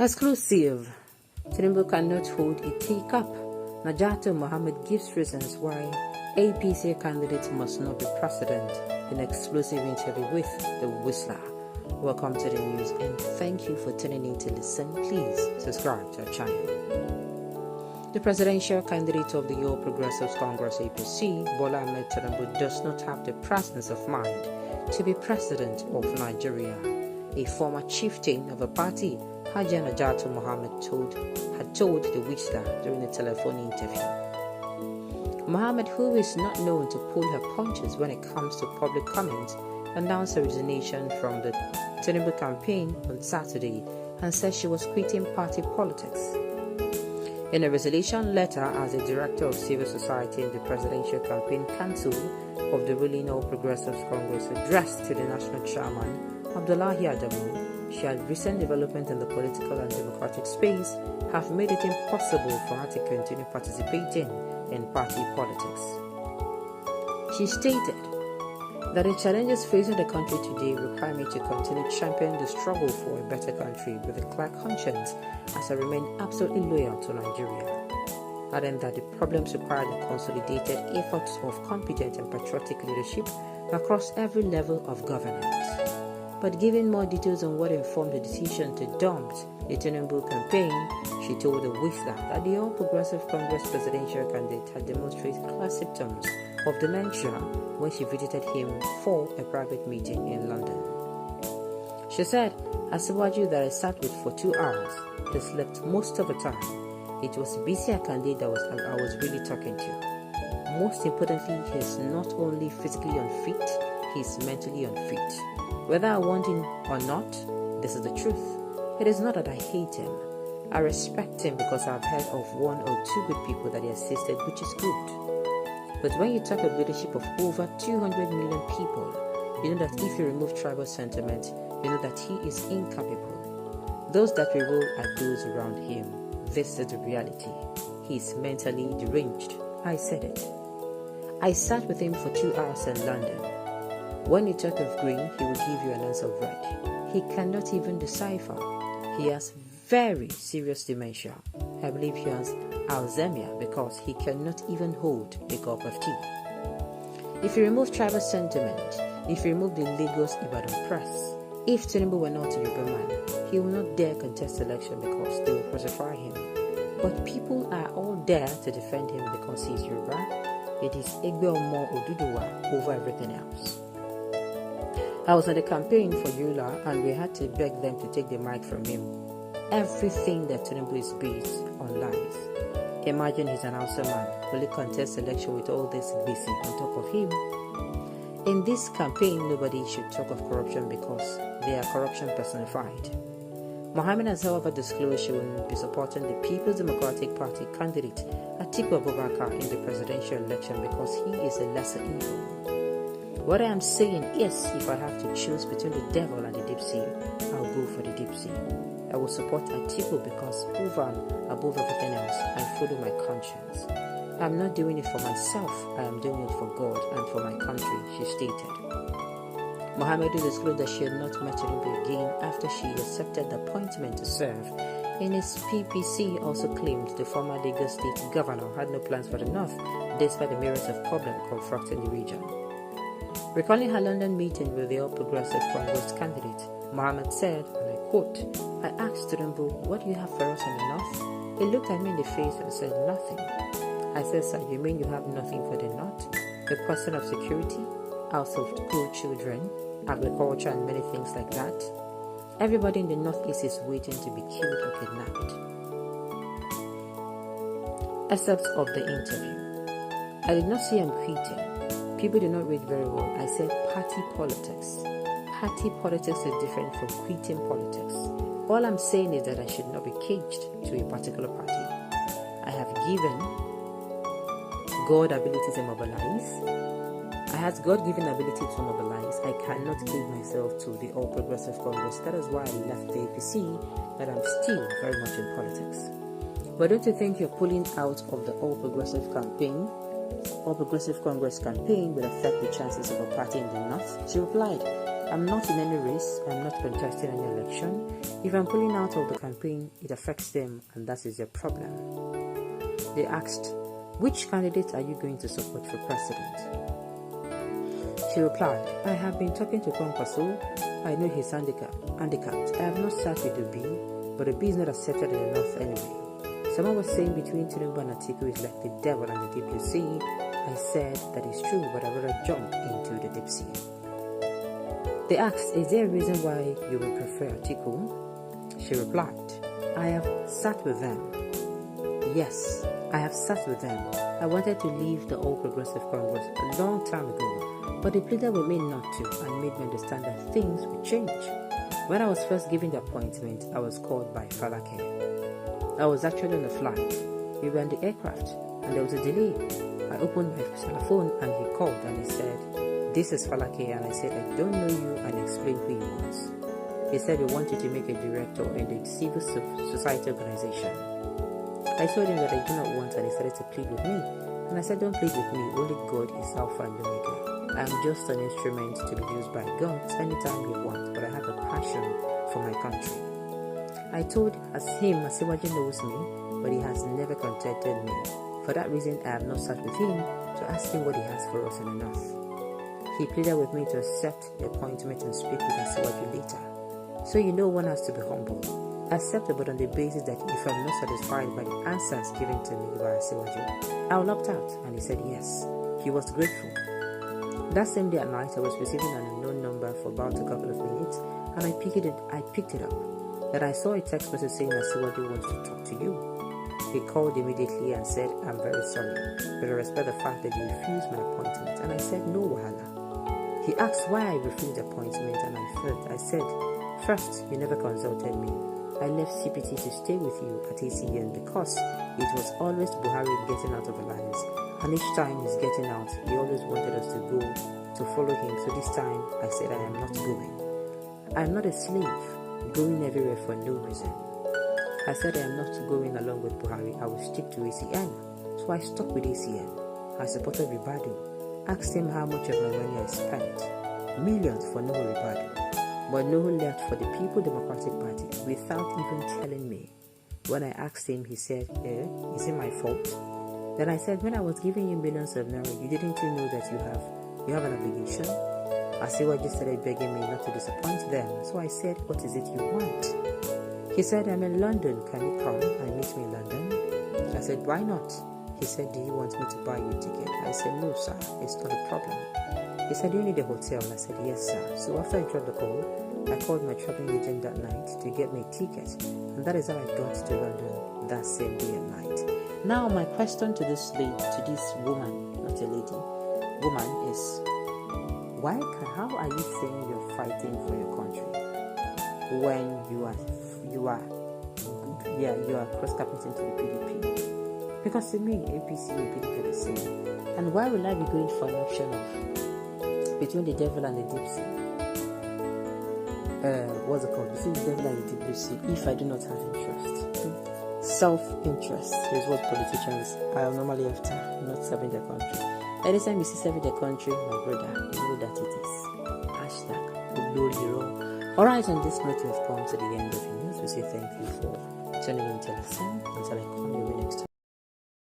Exclusive. Tinubu cannot hold a teacup. Najato Mohammed gives reasons why APC candidate must not be president in explosive interview with the Whistler. Welcome to the news and thank you for tuning in to listen. Please subscribe to our channel. The presidential candidate of the All Progressives Congress APC, Bola Ahmed Tinubu, does not have the presence of mind to be president of Nigeria. A former chieftain of a party, Haji Najato Mohammed, had told the Whistler during a telephone interview. Mohammed, who is not known to pull her punches when it comes to public comment, announced her resignation from the Tinubu campaign on Saturday and said she was quitting party politics. In a resignation letter as a director of civil society in the Presidential Campaign Council of the ruling All Progressives Congress addressed to the national chairman, Abdullahi Adamu, she had recent development in the political and democratic space have made it impossible for her to continue participating in party politics. She stated that the challenges facing the country today require me to continue championing the struggle for a better country with a clear conscience as I remain absolutely loyal to Nigeria. Adding that the problems require the consolidated efforts of competent and patriotic leadership across every level of governance. But giving more details on what informed the decision to dump the Tinubu campaign, she told the Whistler that the All Progressive Congress presidential candidate had demonstrated clear symptoms of dementia when she visited him for a private meeting in London. She said, "As Asiwaju that I sat with for 2 hours, he slept most of the time. It was busier candidate that I was really talking to. Most importantly, he is not only physically unfit, he is mentally unfit. Whether I want him or not, this is the truth. It is not that I hate him. I respect him because I've heard of 1 or 2 good people that he assisted, which is good. But when you talk of leadership of over 200 million people, you know that if you remove tribal sentiment, you know that he is incapable. Those that we rule are those around him. This is the reality. He is mentally deranged." I said it. I sat with him for 2 hours in London. When you talk of green, he will give you an answer of red. He cannot even decipher. He has very serious dementia. I believe he has Alzheimer's because he cannot even hold a cup of tea. If you remove tribal sentiment, if you remove the Lagos Ibadan press, if Tinubu were not a Yoruba man, he will not dare contest election because they will crucify him. But people are all there to defend him because he is Yoruba. It is Egbe Omo Oduduwa over everything else. I was on the campaign for Yola and we had to beg them to take the mic from him. Everything that Tinubu is based on lies. Imagine he's an Hausa man, will he contest election with all this BC on top of him? In this campaign, nobody should talk of corruption because they are corruption personified. Mohammed has however disclosed she will be supporting the People's Democratic Party candidate Atiku Abubakar in the presidential election because he is a lesser evil. What I am saying is, if I have to choose between the devil and the deep sea, I'll go for the deep sea. I will support Atiku because over and above everything else, I follow my conscience. I'm not doing it for myself, I am doing it for God and for my country, she stated. Mohammed disclosed that she had not met Tinubu again after she accepted the appointment to serve. In his PPC also claimed the former Lagos State governor had no plans for the North, despite the myriads of problems confronting the region. Recalling her London meeting with the All Progressive Congress candidate, Mohammed said, and I quote, "I asked Tinubu, what do you have for us in the North? He looked at me in the face and said, nothing. I said, sir, you mean you have nothing for the North? The question of security, house of school children, agriculture and many things like that. Everybody in the Northeast is waiting to be killed or kidnapped." Excerpts of the interview. I did not say I'm quitting. People do not read very well. I said party politics. Party politics is different from quitting politics. All I'm saying is that I should not be caged to a particular party. I have given God ability to mobilize. I have God-given ability to mobilize. I cannot give myself to the All Progressive Congress. That is why I left the APC, but I'm still very much in politics. But don't you think you're pulling out of the All Progressive Congress campaign will affect the chances of a party in the North? She replied, I'm not in any race. I'm not contesting any election. If I'm pulling out of the campaign, it affects them, and that is their problem. They asked, which candidate are you going to support for president? She replied, I have been talking to Kwankwaso. I know he's handicapped. I have not sat with the B, but the B is not accepted in the north anyway. Someone was saying between Tinubu and Atiku is like the devil and the deep blue sea. I said that is true, but I'd rather jump into the deep sea. They asked, is there a reason why you would prefer Atiku? She replied, I have sat with them. Yes, I have sat with them. I wanted to leave the All Progressive Congress a long time ago, but they pleaded with me not to and made me understand that things would change. When I was first given the appointment, I was called by Falake. I was actually on a flight. We were in the aircraft and there was a delay. I opened my telephone and he called and he said, this is Falake, and I said, I don't know you, and explained who he was. He said, we want you to make a director in the civil society organization. I told him that I do not want, and he started to plead with me. And I said, don't plead with me, only God is Alpha and Omega. I'm just an instrument to be used by God anytime you want, but I have a passion for my country. I told him Asiwaju knows me, but he has never contacted me. For that reason, I have not sat with him to ask him what he has for us in the north. He pleaded with me to accept the appointment and speak with Asiwaju later. So one has to be humble. Accept it, but on the basis that if I'm not satisfied by the answers given to me by Asiwaju, I'll opt out. And he said yes. He was grateful. That same day at night, I was receiving an unknown number for about a couple of minutes, and I picked it up. Then I saw a text message saying Asiwaju wants to talk to you. He called immediately and said, I'm very sorry, but I respect the fact that you refused my appointment. And I said, no wahala. He asked why I refused the appointment, and I said, first, you never consulted me. I left CPT to stay with you at ACN because it was always Buhari getting out of alliance, and each time he's getting out, he always wanted us to go to follow him. So this time, I said I am not going. I am not a slave, going everywhere for no reason. I said I am not going along with Buhari. I will stick to ACN. So I stuck with ACN. I supported Ribadu. Asked him how much of my money I spent. Millions for Nuhu Ribadu. But Nuhu left for the People Democratic Party without even telling me. When I asked him, he said, is it my fault? Then I said, when I was giving you millions of naira, you didn't know that you have an obligation? Asiwaju started begging me not to disappoint them. So I said, what is it you want? He said, I'm in London. Can you come and meet me in London? I said, why not? He said, do you want me to buy you a ticket? I said, no, sir. It's not a problem. He said, do you need a hotel? I said, yes, sir. So after I dropped the call, I called my traveling agent that night to get me a ticket. And that is how I got to London that same day and night. Now, my question to this woman, not a lady, woman is, how are you saying you're fighting for your country when you are cross-capping into the PDP? Because to me, APC and PDP are the same. And why will I be going for an option of between the devil and the deep sea? What's it called? Between the devil and the deep blue sea, if I do not have interest. Self-interest is what politicians are normally after, not serving their country. Anytime you see serving the country, my brother, you know that it is. #Oloriro. Alright, on this note, we have come to the end of the news. We say thank you for tuning in to listen. Until I come your way next time.